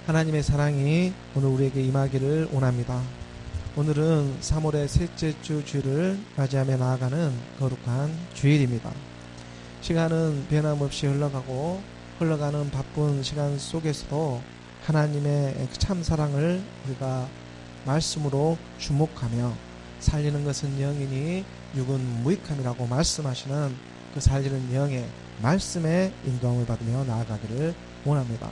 하나님의 사랑이 오늘 우리에게 임하기를 원합니다. 오늘은 3월의 셋째 주 주일을 맞이하며 나아가는 거룩한 주일입니다. 시간은 변함없이 흘러가는 바쁜 시간 속에서도 하나님의 참 사랑을 우리가 말씀으로 주목하며 살리는 것은 영이니 육은 무익함이라고 말씀하시는 그 살리는 영의 말씀에 인도함을 받으며 나아가기를 원합니다.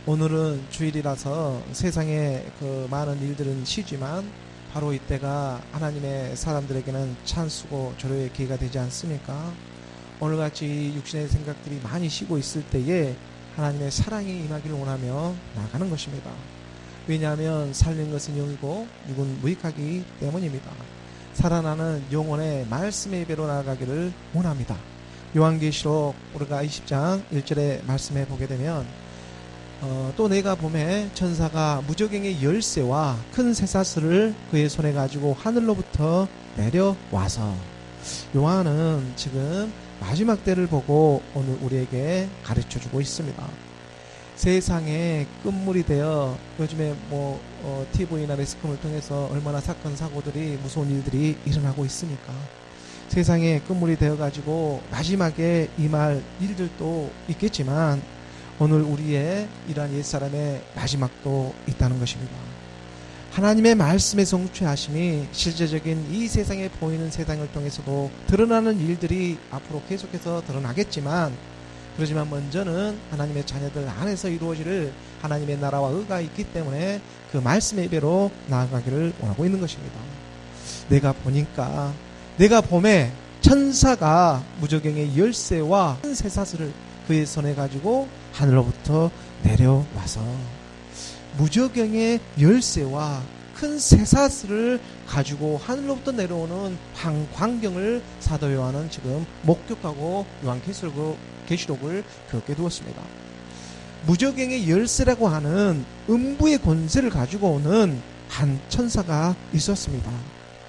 오늘은 주일이라서 세상에 그 많은 일들은 쉬지만 바로 이때가 하나님의 사람들에게는 찬스고 조료의 기회가 되지 않습니까? 오늘같이 육신의 생각들이 많이 쉬고 있을 때에 하나님의 사랑이 임하기를 원하며 나가는 것입니다. 왜냐하면 살린 것은 영이고 육은 무익하기 때문입니다. 살아나는 영혼의 말씀의 예배로 나아가기를 원합니다. 요한계시록 우리가 20장 1절에 말씀해 보게 되면 또 내가 보매 천사가 무저갱의 열쇠와 큰 쇠사슬을 그의 손에 가지고 하늘로부터 내려와서, 요한은 지금 마지막 때를 보고 오늘 우리에게 가르쳐주고 있습니다. 세상에 끝물이 되어 요즘에 TV나 매스컴을 통해서 얼마나 사건 사고들이 무서운 일들이 일어나고 있습니까? 세상에 끝물이 되어가지고 마지막에 임할 일들도 있겠지만 오늘 우리의 이러한 옛사람의 마지막도 있다는 것입니다. 하나님의 말씀의 성취하심이 실제적인 이 세상에 보이는 세상을 통해서도 드러나는 일들이 앞으로 계속해서 드러나겠지만, 그렇지만 먼저는 하나님의 자녀들 안에서 이루어질 하나님의 나라와 의가 있기 때문에 그 말씀의 예배로 나아가기를 원하고 있는 것입니다. 내가 봄에 천사가 무저갱의 열쇠와 큰 쇠사슬을 그의 손에 가지고 하늘로부터 내려와서, 무저갱의 열쇠와 큰 쇠사슬을 가지고 하늘로부터 내려오는 한 광경을 사도 요한은 지금 목격하고 요한계시록을 겪게 되었습니다. 무저갱의 열쇠라고 하는 음부의 권세를 가지고 오는 한 천사가 있었습니다.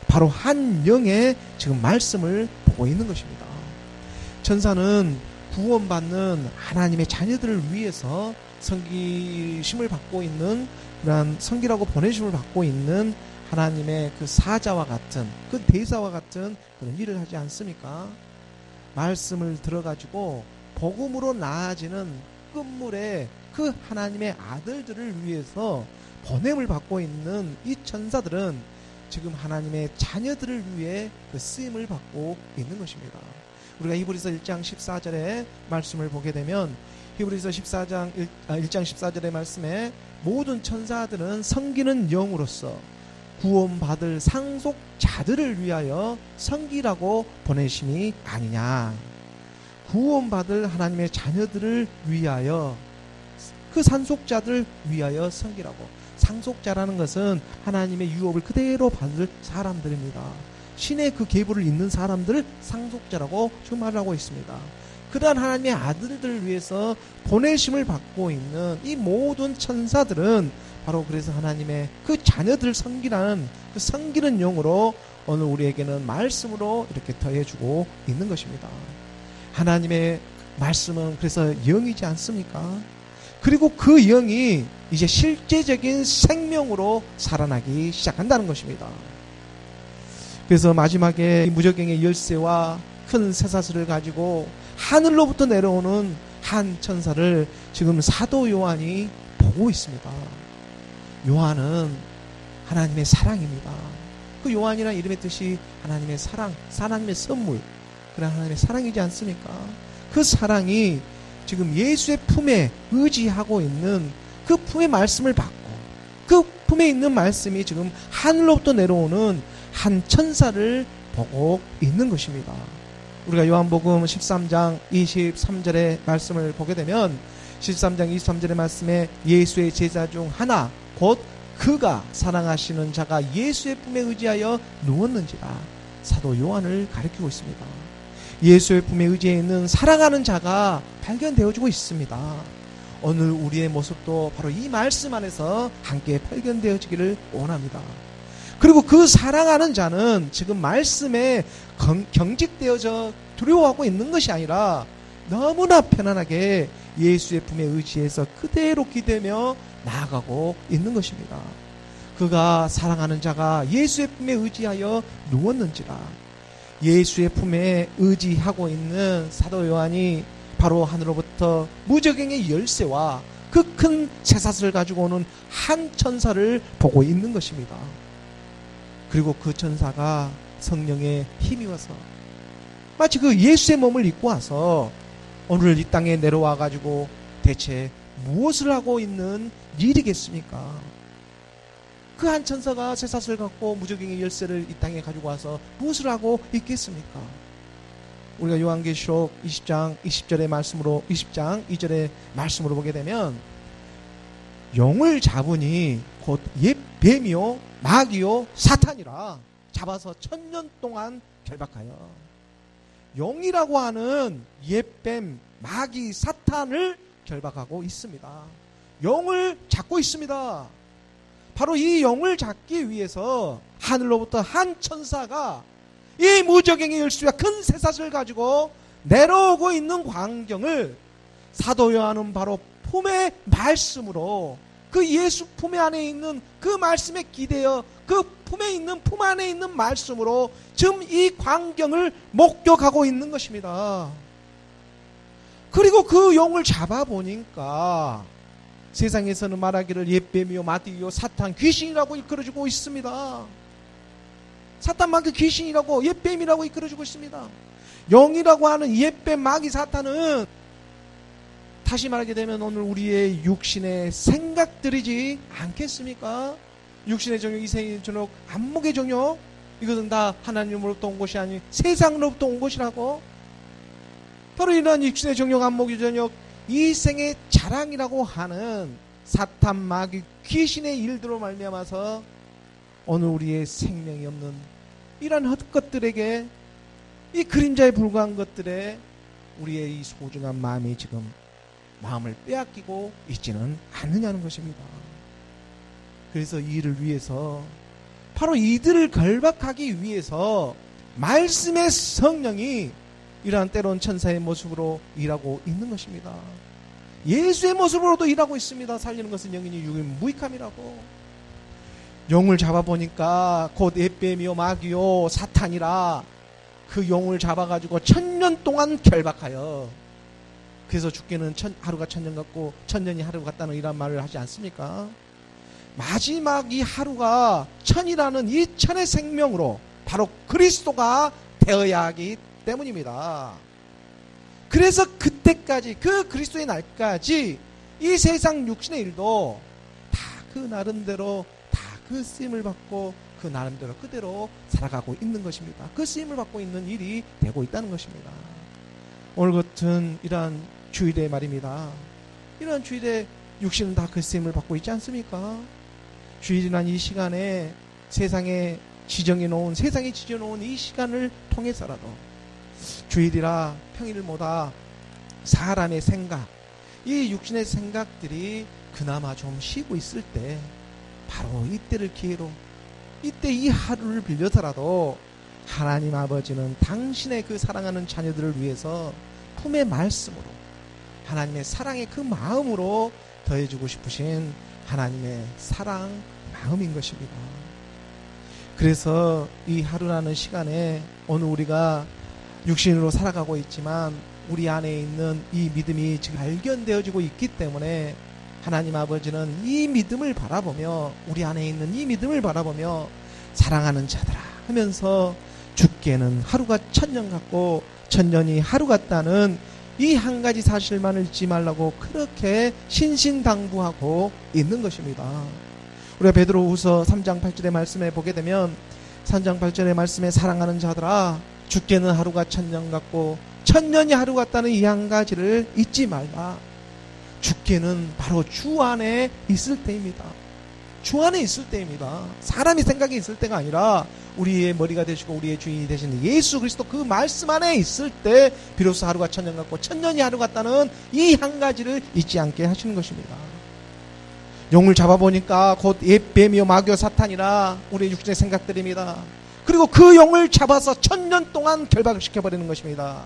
바로 한 영의 지금 말씀을 보고 있는 것입니다. 천사는 구원받는 하나님의 자녀들을 위해서 성기심을 받고 있는, 그러한 성기라고 보내심을 받고 있는 하나님의 그 사자와 같은, 그 대사와 같은 그런 일을 하지 않습니까? 말씀을 들어가지고 복음으로 나아지는 끝물의 그 하나님의 아들들을 위해서 보냄을 받고 있는 이 천사들은 지금 하나님의 자녀들을 위해 그 쓰임을 받고 있는 것입니다. 우리가 히브리서 1장 14절의 말씀을 보게 되면, 히브리서 1장 14절의 말씀에 모든 천사들은 섬기는 영으로서 구원받을 상속자들을 위하여 섬기라고 보내심이 아니냐. 구원받을 하나님의 자녀들을 위하여, 그 상속자들 위하여 섬기라고. 상속자라는 것은 하나님의 유업을 그대로 받을 사람들입니다. 신의 그 계보를 잇는 사람들을 상속자라고 지금 말하고 있습니다. 그러한 하나님의 아들들을 위해서 보내심을 받고 있는 이 모든 천사들은 바로 그래서 하나님의 그 자녀들을 섬기라는 그 섬기는 영으로 오늘 우리에게는 말씀으로 이렇게 더해주고 있는 것입니다. 하나님의 말씀은 그래서 영이지 않습니까? 그리고 그 영이 이제 실제적인 생명으로 살아나기 시작한다는 것입니다. 그래서 마지막에 무저갱의 열쇠와 큰 쇠사슬을 가지고 하늘로부터 내려오는 한 천사를 지금 사도 요한이 보고 있습니다. 요한은 하나님의 사랑입니다. 그 요한이라는 이름의 뜻이 하나님의 사랑, 하나님의 선물, 그런 하나님의 사랑이지 않습니까? 그 사랑이 지금 예수의 품에 의지하고 있는 그 품의 말씀을 받고, 그 품에 있는 말씀이 지금 하늘로부터 내려오는 한 천사를 보고 있는 것입니다. 우리가 요한복음 13장 23절의 말씀을 보게 되면, 13장 23절의 말씀에 예수의 제자 중 하나 곧 그가 사랑하시는 자가 예수의 품에 의지하여 누웠는지라 사도 요한을 가리키고 있습니다. 예수의 품에 의지해 있는 사랑하는 자가 발견되어지고 있습니다. 오늘 우리의 모습도 바로 이 말씀 안에서 함께 발견되어지기를 원합니다. 그리고 그 사랑하는 자는 지금 말씀에 경직되어져 두려워하고 있는 것이 아니라 너무나 편안하게 예수의 품에 의지해서 그대로 기대며 나아가고 있는 것입니다. 그가 사랑하는 자가 예수의 품에 의지하여 누웠는지라. 예수의 품에 의지하고 있는 사도 요한이 바로 하늘로부터 무저갱의 열쇠와 그 큰 쇠사슬을 가지고 오는 한 천사를 보고 있는 것입니다. 그리고 그 천사가 성령에 힘입어서 마치 그 예수의 몸을 입고 와서 오늘 이 땅에 내려와 가지고 대체 무엇을 하고 있는 일이겠습니까? 그 한 천사가 쇠사슬을 갖고 무저갱의 열쇠를 이 땅에 가지고 와서 무엇을 하고 있겠습니까? 우리가 요한계시록 20장 20절의 말씀으로 20장 2절의 말씀으로 보게 되면 영을 잡으니 곧 옛 뱀이요 마귀요 사탄이라 잡아서 1000년 동안 결박하여. 영이라고 하는 옛뱀 마귀 사탄을 결박하고 있습니다. 영을 잡고 있습니다. 바로 이 영을 잡기 위해서 하늘로부터 한 천사가 이 무저갱의 열쇠와 큰 쇠사슬을 가지고 내려오고 있는 광경을 사도 요한은 바로 품의 말씀으로 그 예수 품에 안에 있는 그 말씀에 기대어 그 품에 있는 품 안에 있는 말씀으로 지금 이 광경을 목격하고 있는 것입니다. 그리고 그 영을 잡아보니까 세상에서는 말하기를 옛뱀이요 마귀요 사탄 귀신이라고 이끌어주고 있습니다. 사탄 마귀 귀신이라고 옛뱀이라고 이끌어주고 있습니다. 영이라고 하는 옛뱀 마귀 사탄은 다시 말하게 되면 오늘 우리의 육신의 생각들이지 않겠습니까? 육신의 정욕, 이생의 정욕, 안목의 정욕, 이것은 다 하나님으로부터 온 것이 아니 세상으로부터 온 것이라고. 바로 이러한 육신의 정욕, 안목의 정욕, 이생의 자랑이라고 하는 사탄 마귀 귀신의 일들로 말미암아서 오늘 우리의 생명이 없는 이러한 헛것들에게 이 그림자에 불과한 것들에 우리의 이 소중한 마음이 지금 마음을 빼앗기고 있지는 않느냐는 것입니다. 그래서 이를 위해서 바로 이들을 결박하기 위해서 말씀의 성령이 이러한 때론 천사의 모습으로 일하고 있는 것입니다. 예수의 모습으로도 일하고 있습니다. 살리는 것은 영이니 육은 무익함이라고. 용을 잡아보니까 곧 옛뱀이요 마귀요 사탄이라 그 용을 잡아가지고 1000년 동안 결박하여, 그래서 죽게는 하루가 1000년 같고 1000년이 하루 같다는 이런 말을 하지 않습니까? 마지막 이 하루가 1000이라는 이 1000의 생명으로 바로 그리스도가 되어야 하기 때문입니다. 그래서 그때까지 그 그리스도의 날까지 이 세상 육신의 일도 다 그 나름대로 다 그 쓰임을 받고 그 나름대로 그대로 살아가고 있는 것입니다. 그 쓰임을 받고 있는 일이 되고 있다는 것입니다. 오늘 같은 이러한 주일의 말입니다. 이러한 주일에 육신은 다 그 쓰임을 받고 있지 않습니까? 주일이란 이 시간에 세상이 지정해놓은 이 시간을 통해서라도 주일이라 평일보다 사람의 생각, 이 육신의 생각들이 그나마 좀 쉬고 있을 때 바로 이때를 기회로 이때 이 하루를 빌려서라도 하나님 아버지는 당신의 그 사랑하는 자녀들을 위해서 품의 말씀으로 하나님의 사랑의 그 마음으로 더해주고 싶으신 하나님의 사랑 마음인 것입니다. 그래서 이 하루라는 시간에 오늘 우리가 육신으로 살아가고 있지만 우리 안에 있는 이 믿음이 지금 발견되어지고 있기 때문에 하나님 아버지는 이 믿음을 바라보며 우리 안에 있는 이 믿음을 바라보며 사랑하는 자들아 하면서 죽게는 하루가 1000년 같고 1000년이 하루 같다는 이 한 가지 사실만을 잊지 말라고 그렇게 신신당부하고 있는 것입니다. 우리가 베드로후서 3장 8절의 말씀에 보게 되면 3장 8절의 말씀에 사랑하는 자들아 죽게는 하루가 1000년 같고 1000년이 하루 같다는 이 한 가지를 잊지 말라. 죽게는 바로 주 안에 있을 때입니다. 주 안에 있을 때입니다. 사람이 생각이 있을 때가 아니라 우리의 머리가 되시고 우리의 주인이 되시는 예수 그리스도 그 말씀 안에 있을 때 비로소 하루가 1000년 같고 1000년이 하루 같다는 이 한 가지를 잊지 않게 하시는 것입니다. 용을 잡아보니까 곧 옛뱀이요 마귀요 사탄이라 우리의 육신의 생각들입니다. 그리고 그 용을 잡아서 1000년 동안 결박을 시켜버리는 것입니다.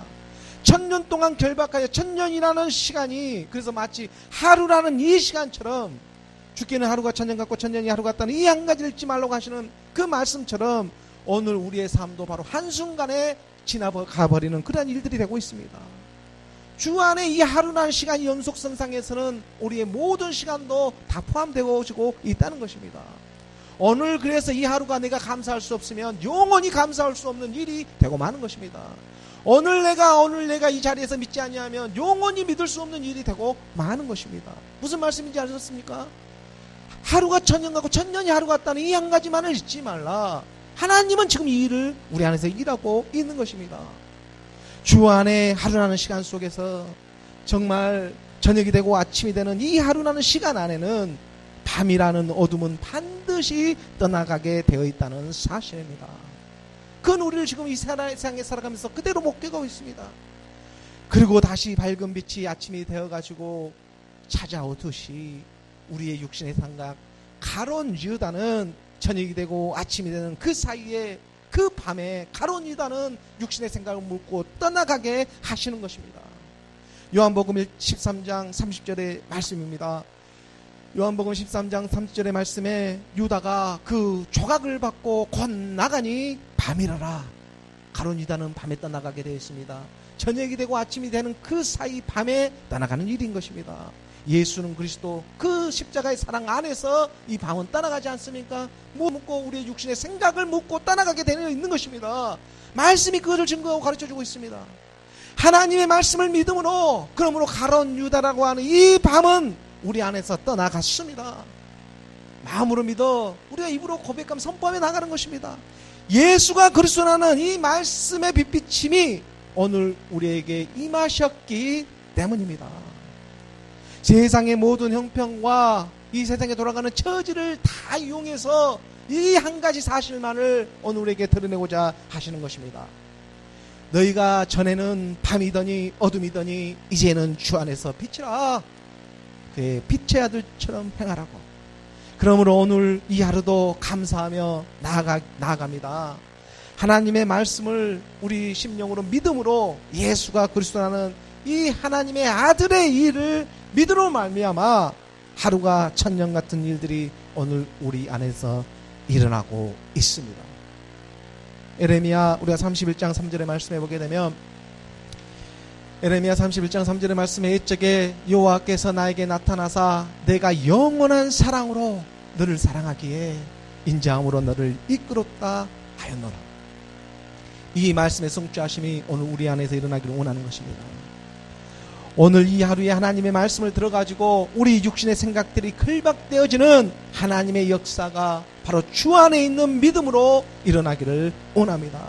1000년 동안 결박하여 1000년이라는 시간이 그래서 마치 하루라는 이 시간처럼 죽기는 하루가 1000년 같고 1000년이 하루 같다는 이 한 가지를 잊지 말라고 하시는 그 말씀처럼 오늘 우리의 삶도 바로 한순간에 지나가버리는 그러한 일들이 되고 있습니다. 주 안에 이 하루라는 시간이 연속선상에서는 우리의 모든 시간도 다 포함되고 있다는 것입니다. 오늘 그래서 이 하루가 내가 감사할 수 없으면 영원히 감사할 수 없는 일이 되고 마는 것입니다. 오늘 내가 이 자리에서 믿지 아니하면 영원히 믿을 수 없는 일이 되고 마는 것입니다. 무슨 말씀인지 아셨습니까? 하루가 1000년 같고 1000년이 하루 같다는 이 한 가지만을 잊지 말라. 하나님은 지금 이 일을 우리 안에서 일하고 있는 것입니다. 주 안에 하루라는 시간 속에서 정말 저녁이 되고 아침이 되는 이 하루라는 시간 안에는 밤이라는 어둠은 반드시 떠나가게 되어 있다는 사실입니다. 그건 우리를 지금 이 세상에 살아가면서 그대로 목격하고 있습니다. 그리고 다시 밝은 빛이 아침이 되어가지고 찾아오듯이 우리의 육신의 생각 가론 유다는 저녁이 되고 아침이 되는 그 사이에 그 밤에 가론 유다는 육신의 생각을 묻고 떠나가게 하시는 것입니다. 요한복음 13장 30절의 말씀입니다. 요한복음 13장 30절의 말씀에 유다가 그 조각을 받고 곧 나가니 밤이라라. 가론 유다는 밤에 떠나가게 되어 있습니다. 저녁이 되고 아침이 되는 그 사이 밤에 떠나가는 일인 것입니다. 예수는 그리스도 그 십자가의 사랑 안에서 이 밤은 떠나가지 않습니까? 묻고 우리의 육신의 생각을 묻고 떠나가게 되어 있는 것입니다. 말씀이 그것을 증거하고 가르쳐주고 있습니다. 하나님의 말씀을 믿음으로 그러므로 가론 유다라고 하는 이 밤은 우리 안에서 떠나갔습니다. 마음으로 믿어 우리가 입으로 고백하며 선포하며 나가는 것입니다. 예수가 그리스도라는 이 말씀의 빛비침이 오늘 우리에게 임하셨기 때문입니다. 세상의 모든 형편과 이 세상에 돌아가는 처지를 다 이용해서 이 한 가지 사실만을 오늘 우리에게 드러내고자 하시는 것입니다. 너희가 전에는 밤이더니 어둠이더니 이제는 주 안에서 빛이라. 그의 빛의 아들처럼 행하라고. 그러므로 오늘 이 하루도 감사하며 나아갑니다. 하나님의 말씀을 우리 심령으로 믿음으로 예수가 그리스도라는 이 하나님의 아들의 일을 믿음으로 말미암아 하루가 1000년 같은 일들이 오늘 우리 안에서 일어나고 있습니다. 에레미야 우리가 31장 3절의 말씀에 보게 되면 에레미야 31장 3절의 말씀에 이쪽에 여호와께서 나에게 나타나사 내가 영원한 사랑으로 너를 사랑하기에 인자함으로 너를 이끌었다 하였노라. 이 말씀의 성취하심이 오늘 우리 안에서 일어나기를 원하는 것입니다. 오늘 이 하루에 하나님의 말씀을 들어가지고 우리 육신의 생각들이 결박되어지는 하나님의 역사가 바로 주 안에 있는 믿음으로 일어나기를 원합니다.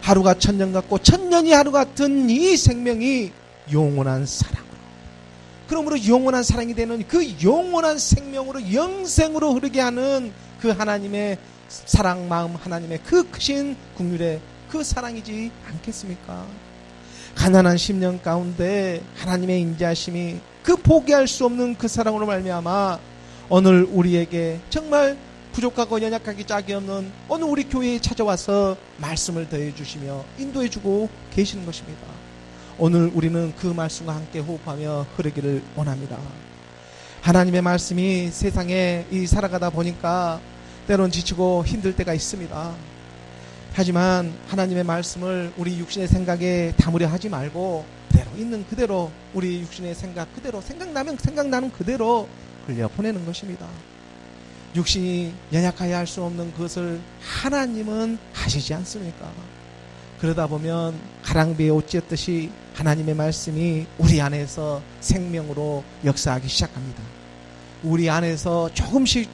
하루가 1000년 같고 1000년이 하루 같은 이 생명이 영원한 사랑으로, 그러므로 영원한 사랑이 되는 그 영원한 생명으로 영생으로 흐르게 하는 그 하나님의 사랑 마음, 하나님의 그 크신 긍휼의 그 사랑이지 않겠습니까? 가난한 심령 가운데 하나님의 인자하심이 그 포기할 수 없는 그 사랑으로 말미암아 오늘 우리에게 정말 부족하고 연약하기 짝이 없는 오늘 우리 교회에 찾아와서 말씀을 더해주시며 인도해주고 계시는 것입니다. 오늘 우리는 그 말씀과 함께 호흡하며 흐르기를 원합니다. 하나님의 말씀이 세상에 살아가다 보니까 때론 지치고 힘들 때가 있습니다. 하지만 하나님의 말씀을 우리 육신의 생각에 담으려 하지 말고 그대로 있는 그대로 우리 육신의 생각 그대로 생각나면 생각나는 그대로 흘려보내는 것입니다. 육신이 연약하여 할 수 없는 그것을 하나님은 하시지 않습니까? 그러다 보면 가랑비에 옷 찢듯이 하나님의 말씀이 우리 안에서 생명으로 역사하기 시작합니다. 우리 안에서 조금씩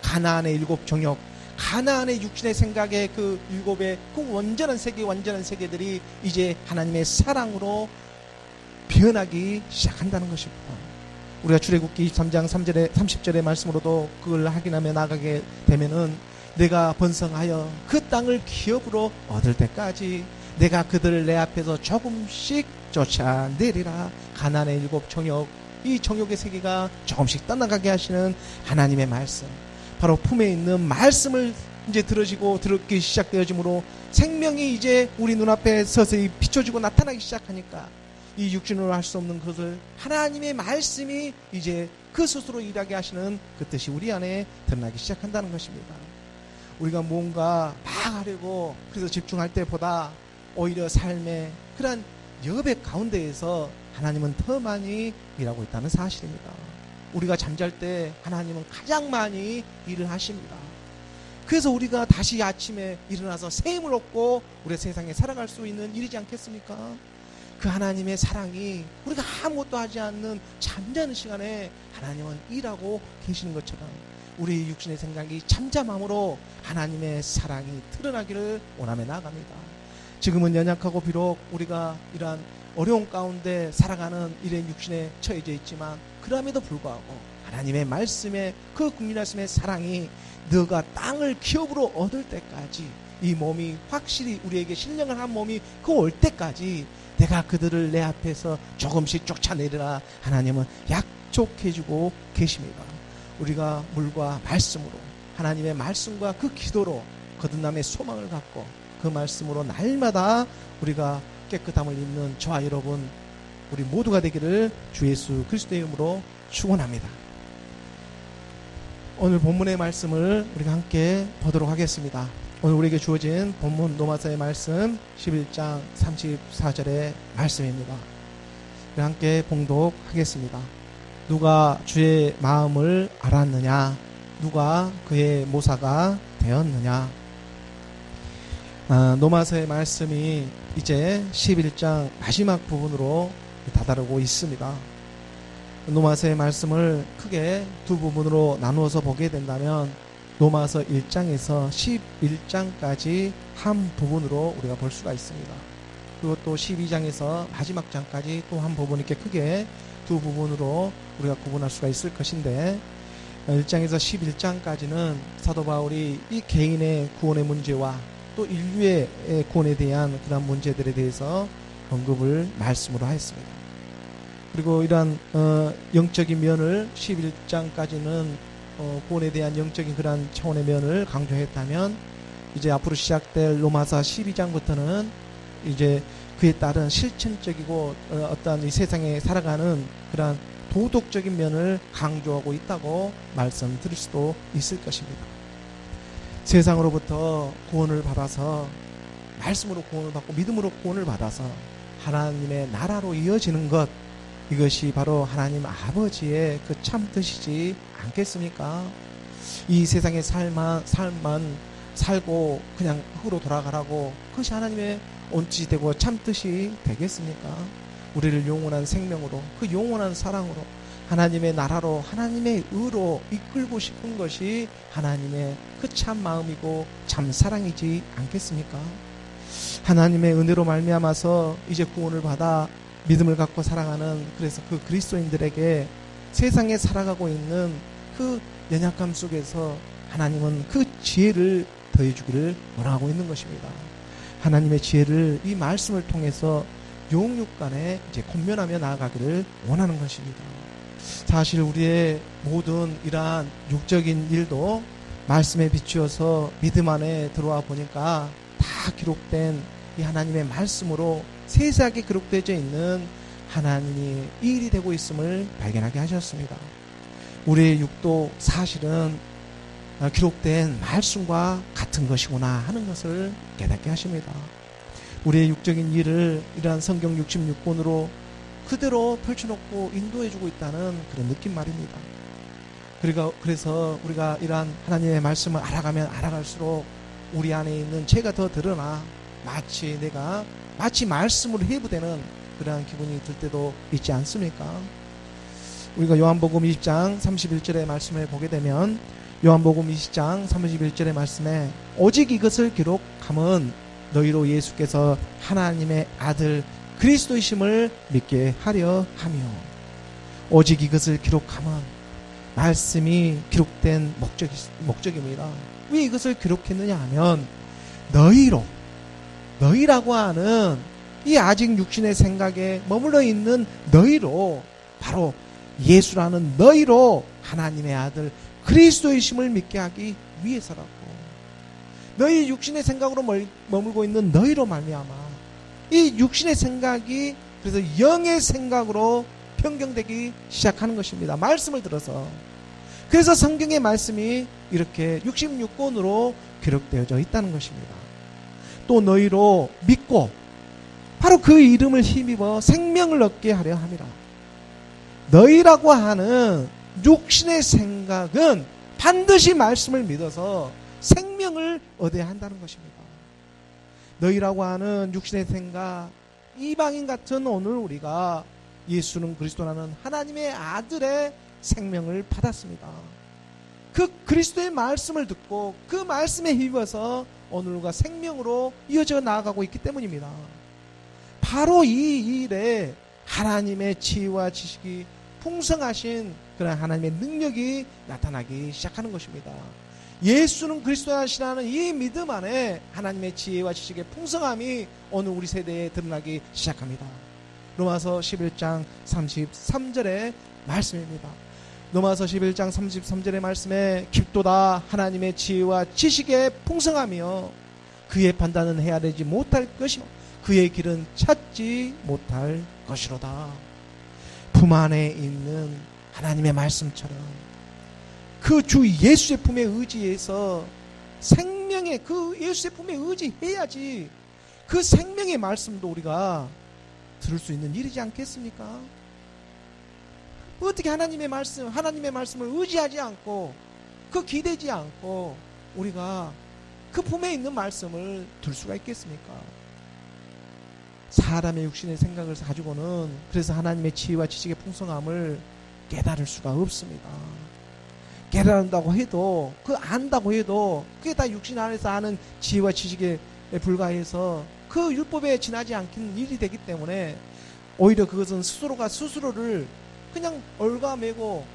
가나안의 7 정욕, 가나안의 육신의 생각의 그 7의 그 완전한 세계들이 이제 하나님의 사랑으로 변하기 시작한다는 것입니다. 우리가 출애굽기 23장 30절의 말씀으로도 그걸 확인하며 나가게 되면은 내가 번성하여 그 땅을 기업으로 얻을 때까지 내가 그들을 내 앞에서 조금씩 쫓아내리라. 가나안의 7 정욕, 이 정욕의 세계가 조금씩 떠나가게 하시는 하나님의 말씀, 바로 품에 있는 말씀을 이제 들어지고 들었기 시작되어지므로 생명이 이제 우리 눈앞에 서서히 비춰지고 나타나기 시작하니까 이 육신으로 할 수 없는 것을 하나님의 말씀이 이제 그 스스로 일하게 하시는 그 뜻이 우리 안에 드러나기 시작한다는 것입니다. 우리가 뭔가 막 하려고 그래서 집중할 때보다 오히려 삶의 그러한 여백 가운데에서 하나님은 더 많이 일하고 있다는 사실입니다. 우리가 잠잘 때 하나님은 가장 많이 일을 하십니다. 그래서 우리가 다시 아침에 일어나서 새 힘을 얻고 우리 세상에 살아갈 수 있는 일이지 않겠습니까? 그 하나님의 사랑이 우리가 아무것도 하지 않는 잠자는 시간에 하나님은 일하고 계시는 것처럼 우리 육신의 생각이 잠잠함으로 하나님의 사랑이 드러나기를 원하며 나아갑니다. 지금은 연약하고 비록 우리가 이러한 어려운 가운데 살아가는 이런 육신에 처해져 있지만 그럼에도 불구하고 하나님의 말씀에 그 국민하심의 사랑이 너가 땅을 기업으로 얻을 때까지 이 몸이 확실히 우리에게 신령을 한 몸이 그 올 때까지 내가 그들을 내 앞에서 조금씩 쫓아내리라 하나님은 약속해주고 계십니다. 우리가 물과 말씀으로 하나님의 말씀과 그 기도로 거듭남의 소망을 갖고 그 말씀으로 날마다 우리가 깨끗함을 입는 저와 여러분 우리 모두가 되기를 주 예수 그리스도의 이름으로 축원합니다. 오늘 본문의 말씀을 우리가 함께 보도록 하겠습니다. 오늘 우리에게 주어진 본문 로마서의 말씀 11장 34절의 말씀입니다. 우리 함께 봉독하겠습니다. 누가 주의 마음을 알았느냐? 누가 그의 모사가 되었느냐? 로마서의 말씀이 이제 11장 마지막 부분으로 다다르고 있습니다. 로마서의 말씀을 크게 두 부분으로 나누어서 보게 된다면 로마서 1장에서 11장까지 한 부분으로 우리가 볼 수가 있습니다. 그리고 또 12장에서 마지막 장까지 또 한 부분 이렇게 크게 두 부분으로 우리가 구분할 수가 있을 것인데 1장에서 11장까지는 사도 바울이 이 개인의 구원의 문제와 또 인류의 구원에 대한 그런 문제들에 대해서 언급을 말씀으로 하였습니다. 그리고 이러한 영적인 면을 11장까지는 구원에 대한 영적인 그런 차원의 면을 강조했다면 이제 앞으로 시작될 로마서 12장부터는 이제 그에 따른 실천적이고 어떤 이 세상에 살아가는 그런 도덕적인 면을 강조하고 있다고 말씀드릴 수도 있을 것입니다. 세상으로부터 구원을 받아서 말씀으로 구원을 받고 믿음으로 구원을 받아서 하나님의 나라로 이어지는 것, 이것이 바로 하나님 아버지의 그 참 뜻이지 않겠습니까? 이 세상의 삶만 살고 그냥 흙으로 돌아가라고 그것이 하나님의 온뜻이 되고 참 뜻이 되겠습니까? 우리를 영원한 생명으로 그 영원한 사랑으로 하나님의 나라로 하나님의 의로 이끌고 싶은 것이 하나님의 그 참 마음이고 참 사랑이지 않겠습니까? 하나님의 은혜로 말미암아서 이제 구원을 받아 믿음을 갖고 살아가는 그래서 그 그리스도인들에게 세상에 살아가고 있는 그 연약함 속에서 하나님은 그 지혜를 더해주기를 원하고 있는 것입니다. 하나님의 지혜를 이 말씀을 통해서 영육간에 이제 권면하며 나아가기를 원하는 것입니다. 사실 우리의 모든 이러한 육적인 일도 말씀에 비추어서 믿음 안에 들어와 보니까 다 기록된 이 하나님의 말씀으로 세세하게 기록되어 있는 하나님이 이 일이 되고 있음을 발견하게 하셨습니다. 우리의 육도 사실은 기록된 말씀과 같은 것이구나 하는 것을 깨닫게 하십니다. 우리의 육적인 일을 이러한 성경 66권으로 그대로 펼쳐놓고 인도해주고 있다는 그런 느낌 말입니다. 그래서 우리가 이러한 하나님의 말씀을 알아가면 알아갈수록 우리 안에 있는 죄가 더 드러나 마치 말씀으로 회부되는 그러한 기분이 들 때도 있지 않습니까? 우리가 요한복음 20장 31절의 말씀을 보게 되면 요한복음 20장 31절의 말씀에 오직 이것을 기록함은 너희로 예수께서 하나님의 아들 그리스도이심을 믿게 하려 하며 오직 이것을 기록함은 말씀이 기록된 목적입니다. 왜 이것을 기록했느냐 하면 너희라고 하는 이 아직 육신의 생각에 머물러 있는 너희로 바로 예수라는 너희로 하나님의 아들 그리스도이심을 믿게 하기 위해서라고. 너희 육신의 생각으로 머물고 있는 너희로 말미암아 이 육신의 생각이 그래서 영의 생각으로 변경되기 시작하는 것입니다. 말씀을 들어서. 그래서 성경의 말씀이 이렇게 66권으로 기록되어져 있다는 것입니다. 또 너희로 믿고 바로 그 이름을 힘입어 생명을 얻게 하려 함이라. 너희라고 하는 육신의 생각은 반드시 말씀을 믿어서 생명을 얻어야 한다는 것입니다. 너희라고 하는 육신의 생각, 이방인 같은 오늘 우리가 예수는 그리스도라는 하나님의 아들의 생명을 받았습니다. 그 그리스도의 말씀을 듣고 그 말씀에 힘입어서 오늘과 생명으로 이어져 나아가고 있기 때문입니다. 바로 이 일에 하나님의 지혜와 지식이 풍성하신 그런 하나님의 능력이 나타나기 시작하는 것입니다. 예수는 그리스도시라는 이 믿음 안에 하나님의 지혜와 지식의 풍성함이 오늘 우리 세대에 드러나기 시작합니다. 로마서 11장 33절의 말씀입니다. 로마서 11장 33절의 말씀에 깊도다 하나님의 지혜와 지식의 풍성하며 그의 판단은 헤아리지 못할 것이요 그의 길은 찾지 못할 것이로다. 품 안에 있는 하나님의 말씀처럼 그 주 예수의 품에 의지해서 생명의 그 예수의 품에 의지해야지 그 생명의 말씀도 우리가 들을 수 있는 일이지 않겠습니까? 어떻게 하나님의 말씀을 의지하지 않고 그 기대지 않고 우리가 그 품에 있는 말씀을 들 수가 있겠습니까? 사람의 육신의 생각을 가지고는 그래서 하나님의 지혜와 지식의 풍성함을 깨달을 수가 없습니다. 깨달은다고 해도 안다고 해도 그게 다 육신 안에서 아는 지혜와 지식에 불과해서 그 율법에 지나지 않는 일이 되기 때문에 오히려 그것은 스스로가 스스로를 그냥 얽어매고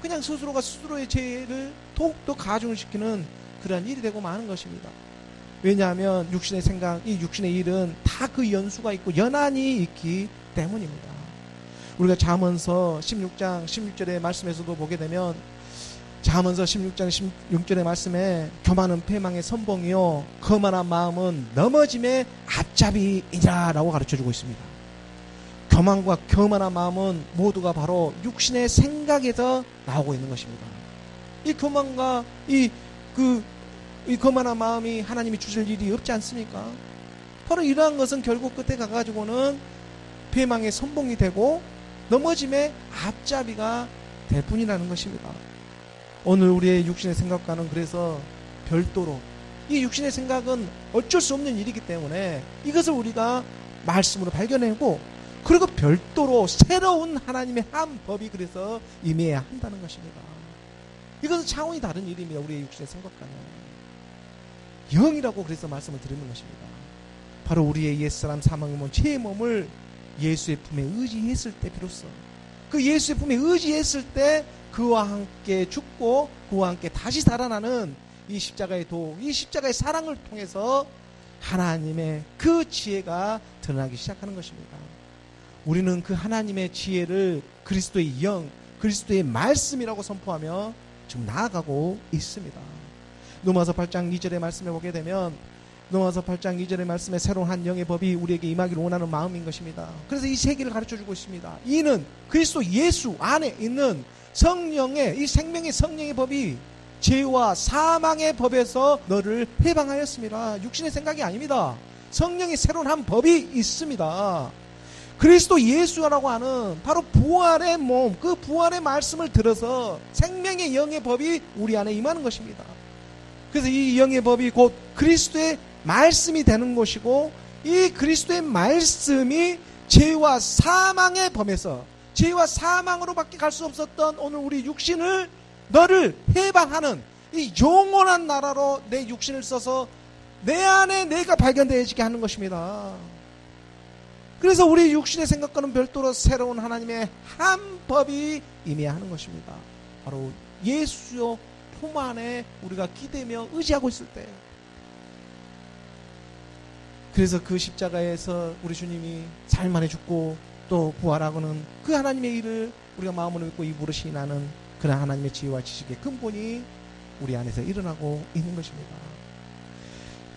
그냥 스스로가 스스로의 죄를 더욱더 가중시키는 그러한 일이 되고 마는 것입니다. 왜냐하면 육신의 생각, 이 육신의 일은 다 그 연수가 있고 연한이 있기 때문입니다. 우리가 잠언서 16장 16절의 말씀에서도 보게 되면 잠언서 16장 16절의 말씀에 교만은 패망의 선봉이요 거만한 마음은 넘어짐의 앞잡이이니라 라고 가르쳐주고 있습니다. 교만과 교만한 마음은 모두가 바로 육신의 생각에서 나오고 있는 것입니다. 이 교만과 이 거만한 마음이 하나님이 주실 일이 없지 않습니까? 바로 이러한 것은 결국 끝에 가가지고는 패망의 선봉이 되고 넘어짐의 앞잡이가 될 뿐이라는 것입니다. 오늘 우리의 육신의 생각과는 그래서 별도로 이 육신의 생각은 어쩔 수 없는 일이기 때문에 이것을 우리가 말씀으로 발견하고 그리고 별도로 새로운 하나님의 한 법이 그래서 임해야 한다는 것입니다. 이것은 차원이 다른 일입니다. 우리의 육신의 생각과는 영이라고 그래서 말씀을 드리는 것입니다. 바로 우리의 옛사람 사망의 몸 죄의 몸을 예수의 품에 의지했을 때 비로소 그 예수의 품에 의지했을 때 그와 함께 죽고 그와 함께 다시 살아나는 이 십자가의 이 십자가의 사랑을 통해서 하나님의 그 지혜가 드러나기 시작하는 것입니다. 우리는 그 하나님의 지혜를 그리스도의 영, 그리스도의 말씀이라고 선포하며 지금 나아가고 있습니다. 로마서 8장 2절의 말씀에 보게 되면 로마서 8장 2절의 말씀에 새로운 한 영의 법이 우리에게 임하기를 원하는 마음인 것입니다. 그래서 이 세계를 가르쳐주고 있습니다. 이는 그리스도 예수 안에 있는 성령의 이 생명의 성령의 법이 죄와 사망의 법에서 너를 해방하였습니다. 육신의 생각이 아닙니다. 성령의 새로운 한 법이 있습니다. 그리스도 예수라고 하는 바로 부활의 몸, 그 부활의 말씀을 들어서 생명의 영의 법이 우리 안에 임하는 것입니다. 그래서 이 영의 법이 곧 그리스도의 말씀이 되는 것이고 이 그리스도의 말씀이 죄와 사망의 범에서 죄와 사망으로밖에 갈 수 없었던 오늘 우리 육신을 너를 해방하는 이 영원한 나라로 내 육신을 써서 내 안에 내가 발견되어지게 하는 것입니다. 그래서 우리 육신의 생각과는 별도로 새로운 하나님의 한 법이 임해야 하는 것입니다. 바로 예수의 품 안에 우리가 기대며 의지하고 있을 때 그래서 그 십자가에서 우리 주님이 사흘 만에 죽고 또 부활하고는 그 하나님의 일을 우리가 마음으로 믿고 입으로 시인하는 그런 하나님의 지혜와 지식의 근본이 우리 안에서 일어나고 있는 것입니다.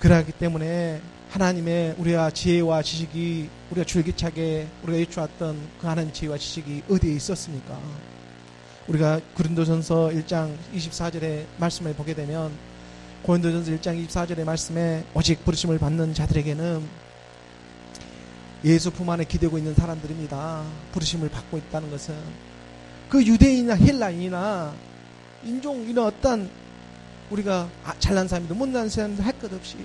그러기 때문에 하나님의 우리가 지혜와 지식이 우리가 줄기차게 우리가 예추었던 그 하나님의 지혜와 지식이 어디에 있었습니까? 우리가 고린도전서 1장 24절의 말씀을 보게 되면 고린도전서 1장 24절의 말씀에 오직 부르심을 받는 자들에게는 예수 품 안에 기대고 있는 사람들입니다. 부르심을 받고 있다는 것은 그 유대인이나 헬라인이나 인종 이런 어떤 우리가 잘난 사람이든 못난 사람이든 할 것 없이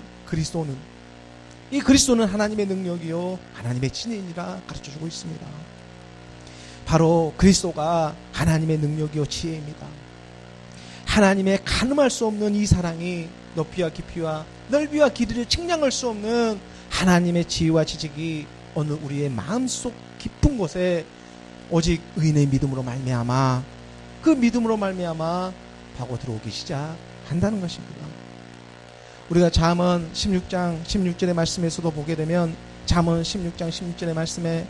이 그리스도는 하나님의 능력이요 하나님의 진리니라 가르쳐주고 있습니다. 바로 그리스도가 하나님의 능력이요 지혜입니다. 하나님의 가늠할 수 없는 이 사랑이 높이와 깊이와 넓이와 길이를 측량할 수 없는 하나님의 지혜와 지식이 어느 우리의 마음속 깊은 곳에 오직 의인의 믿음으로 말미암아 그 믿음으로 말미암아 파고 들어오기 시작한다는 것입니다. 우리가 잠언 16장 16절의 말씀에서도 보게 되면 잠언 16장 16절의 말씀에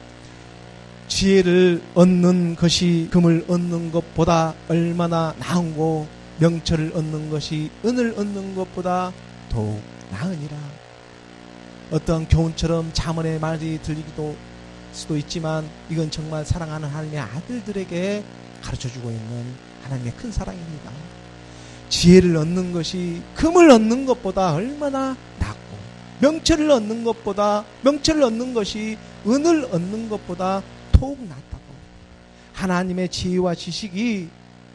지혜를 얻는 것이 금을 얻는 것보다 얼마나 나은고 명철을 얻는 것이 은을 얻는 것보다 더욱 나으니라. 어떤 교훈처럼 잠언의 말이 들리기도 수도 있지만 이건 정말 사랑하는 하나님의 아들들에게 가르쳐주고 있는 하나님의 큰 사랑입니다. 지혜를 얻는 것이 금을 얻는 것보다 얼마나 낫고 명철을 얻는 것이 은을 얻는 것보다 더욱 낫다고. 하나님의 지혜와 지식이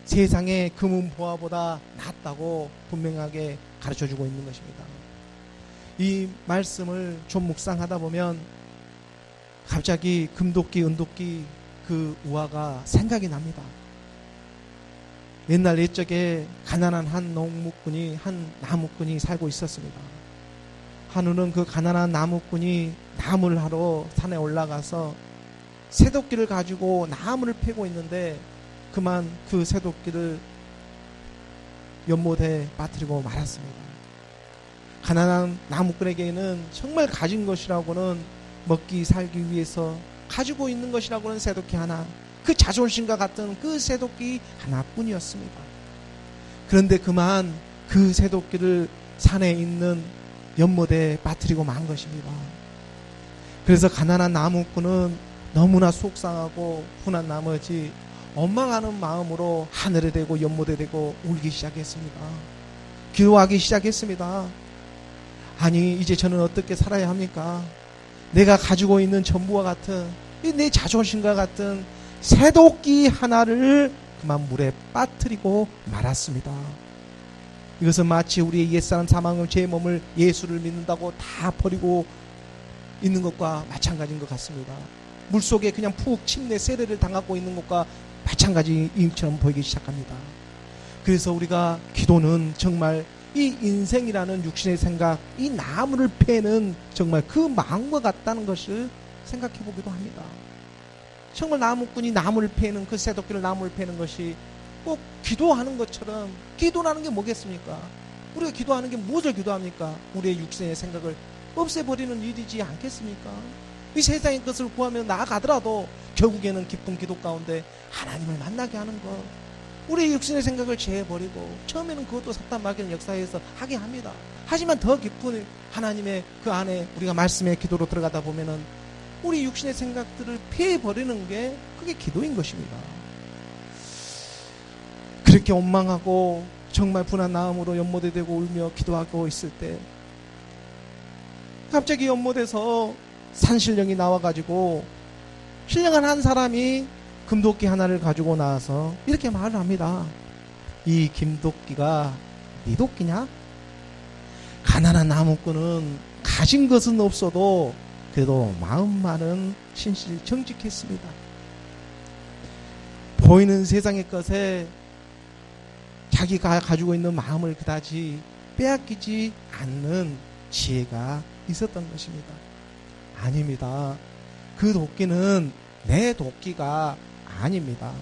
세상의 금은보화보다 낫다고 분명하게 가르쳐주고 있는 것입니다. 이 말씀을 좀 묵상하다 보면 갑자기 금도끼 은도끼 그 우화가 생각이 납니다. 옛날 옛적에 가난한 한 나무꾼이 살고 있었습니다. 한우는 그 가난한 나무꾼이 나무를 하러 산에 올라가서 새도끼를 가지고 나무를 패고 있는데 그만 그 새도끼를 연못에 빠뜨리고 말았습니다. 가난한 나무꾼에게는 정말 가진 것이라고는 먹기 살기 위해서 가지고 있는 것이라고는 새도끼 하나, 그 자존심과 같은 그 새도끼 하나뿐이었습니다. 그런데 그만 그 새도끼를 산에 있는 연못에 빠뜨리고 만 것입니다. 그래서 가난한 나무꾼은 너무나 속상하고 분한 나머지 원망하는 마음으로 하늘에 대고 연못에 대고 울기 시작했습니다. 기도하기 시작했습니다. 아니 이제 저는 어떻게 살아야 합니까? 내가 가지고 있는 전부와 같은 내 자존심과 같은 새도끼 하나를 그만 물에 빠뜨리고 말았습니다. 이것은 마치 우리의 옛사람 사망의 제 몸을 예수를 믿는다고 다 버리고 있는 것과 마찬가지인 것 같습니다. 물속에 그냥 푹 침내 세례를 당하고 있는 것과 마찬가지 일처럼 보이기 시작합니다. 그래서 우리가 기도는 정말 이 인생이라는 육신의 생각, 이 나무를 패는 정말 그 마음과 같다는 것을 생각해 보기도 합니다. 정말 나무꾼이 나무를 패는 그 새도끼를 나무를 패는 것이 꼭 기도하는 것처럼, 기도라는 게 뭐겠습니까? 우리가 기도하는 게 무엇을 기도합니까? 우리의 육신의 생각을 없애버리는 일이지 않겠습니까? 이 세상의 것을 구하며 나아가더라도 결국에는 기쁜 기도 가운데 하나님을 만나게 하는 것, 우리의 육신의 생각을 제해버리고, 처음에는 그것도 사탄 마귀는 역사에서 하게 합니다. 하지만 더 깊은 하나님의 그 안에 우리가 말씀의 기도로 들어가다 보면은 우리 육신의 생각들을 피해버리는 게 그게 기도인 것입니다. 그렇게 원망하고 정말 분한 마음으로 연못에 대고 울며 기도하고 있을 때 갑자기 연못에서 산신령이 나와가지고 신령한 한 사람이 금도끼 하나를 가지고 나와서 이렇게 말을 합니다. 이 금도끼가 네 도끼냐? 가난한 나무꾼은 가진 것은 없어도 그래도 마음만은 신실 정직했습니다. 보이는 세상의 것에 자기가 가지고 있는 마음을 그다지 빼앗기지 않는 지혜가 있었던 것입니다. 아닙니다. 그 도끼는 내 도끼가 아닙니다.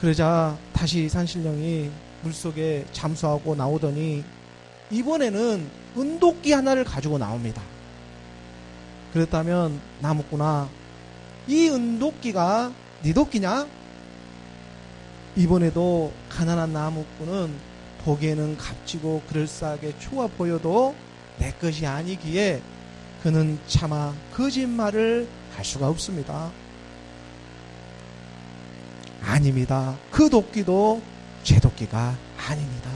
그러자 다시 산신령이 물속에 잠수하고 나오더니 이번에는 은도끼 하나를 가지고 나옵니다. 그렇다면 나무꾼아, 이 은도끼가 네 도끼냐? 이번에도 가난한 나무꾼은 보기에는 값지고 그럴싸하게 좋아 보여도 내 것이 아니기에 그는 차마 거짓말을 할 수가 없습니다. 아닙니다. 그 도끼도 제 도끼가 아닙니다.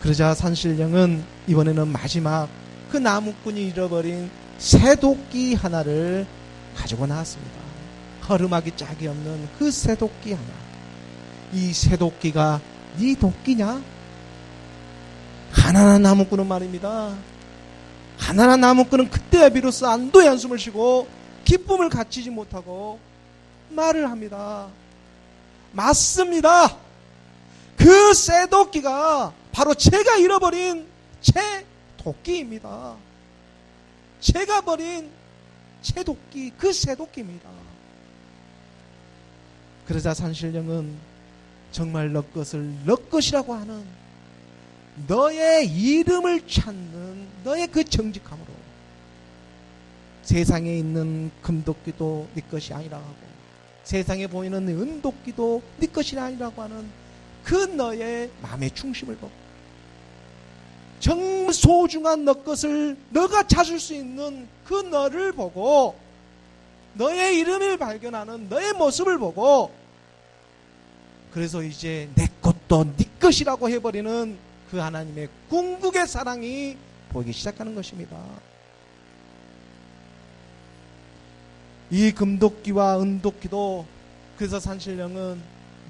그러자 산신령은 이번에는 마지막 그 나무꾼이 잃어버린 새 도끼 하나를 가지고 나왔습니다. 허름하기 짝이 없는 그 새 도끼 하나. 이 새 도끼가 네 도끼냐? 가난한 나무꾼은 말입니다. 가난한 나무꾼은 그때야 비로소 안도의 한숨을 쉬고 기쁨을 갖추지 못하고 말을 합니다. 맞습니다. 그 새 도끼가 바로 제가 잃어버린 제 도끼입니다. 제가 버린 제 도끼, 그 새 도끼입니다. 그러자 산신령은 정말 너 것을 너 것이라고 하는 너의 이름을 찾는 너의 그 정직함으로 세상에 있는 금도끼도 네 것이 아니라고 하고 세상에 보이는 은도끼도 네 것이 아니라고 하는 그 너의 마음의 중심을 보고 정말 소중한 너 것을 너가 찾을 수 있는 그 너를 보고 너의 이름을 발견하는 너의 모습을 보고 그래서 이제 내 것도 네 것이라고 해버리는 그 하나님의 궁극의 사랑이 보이기 시작하는 것입니다. 이 금도끼와 은도끼도 그래서 산신령은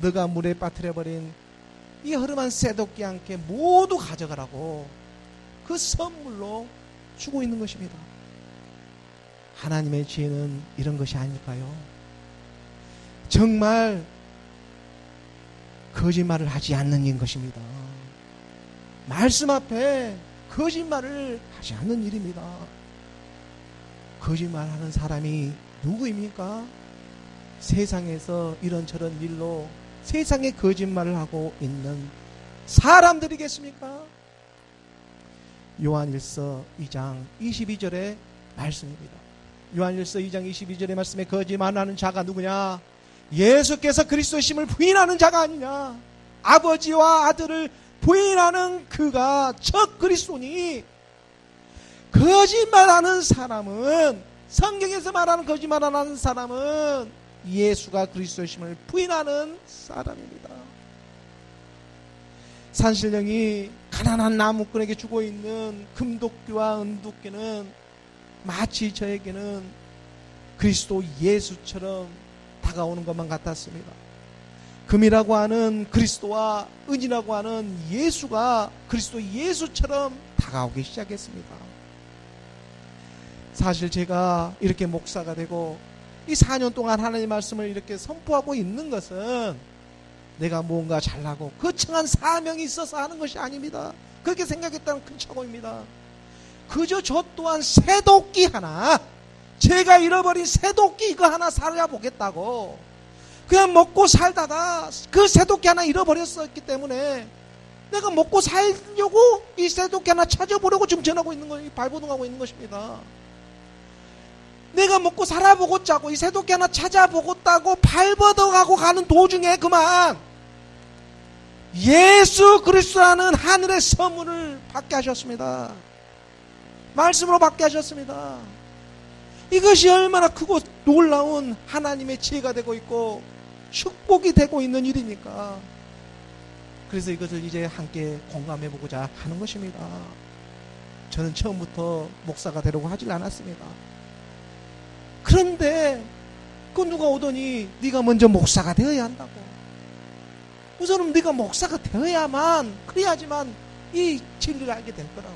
너가 물에 빠뜨려버린 이 허름한 새 도끼 함께 모두 가져가라고 그 선물로 주고 있는 것입니다. 하나님의 지혜는 이런 것이 아닐까요? 정말 거짓말을 하지 않는 것입니다. 말씀 앞에 거짓말을 하지 않는 일입니다. 거짓말하는 사람이 누구입니까? 세상에서 이런저런 일로 세상에 거짓말을 하고 있는 사람들이겠습니까? 요한일서 2장 22절의 말씀입니다. 요한일서 2장 22절의 말씀에 거짓말하는 자가 누구냐? 예수께서 그리스도심을 부인하는 자가 아니냐? 아버지와 아들을 부인하는 그가 첫 그리스도니 거짓말하는 사람은 성경에서 말하는 거짓말하는 사람은 예수가 그리스도심을 부인하는 사람입니다. 산신령이 가난한 나무꾼에게 주고 있는 금도끼와 은도끼는 마치 저에게는 그리스도 예수처럼 다가오는 것만 같았습니다. 금이라고 하는 그리스도와 은이라고 하는 예수가 그리스도 예수처럼 다가오기 시작했습니다. 사실 제가 이렇게 목사가 되고 이 4년 동안 하나님의 말씀을 이렇게 선포하고 있는 것은 내가 뭔가 잘나고 거창한 사명이 있어서 하는 것이 아닙니다. 그렇게 생각했다는 큰 착오입니다. 그저 저 또한 새 도끼 하나, 제가 잃어버린 새 도끼 이거 하나 살아보겠다고 그냥 먹고 살다가 그 새 도끼 하나 잃어버렸었기 때문에 내가 먹고 살려고 이 새 도끼 하나 찾아보려고 지금 전하고 있는 거, 발버둥하고 있는 것입니다. 내가 먹고 살아보고자고 이 새 도끼 하나 찾아보고따고 발버둥하고 가는 도중에 그만 예수 그리스도라는 하늘의 선물을 받게 하셨습니다. 말씀으로 받게 하셨습니다. 이것이 얼마나 크고 놀라운 하나님의 지혜가 되고 있고 축복이 되고 있는 일이니까. 그래서 이것을 이제 함께 공감해보고자 하는 것입니다. 저는 처음부터 목사가 되려고 하질 않았습니다. 그런데 그 누가 오더니 네가 먼저 목사가 되어야 한다고. 우선은 네가 목사가 되어야만, 그래야지만 이 진리를 알게 될 거라고.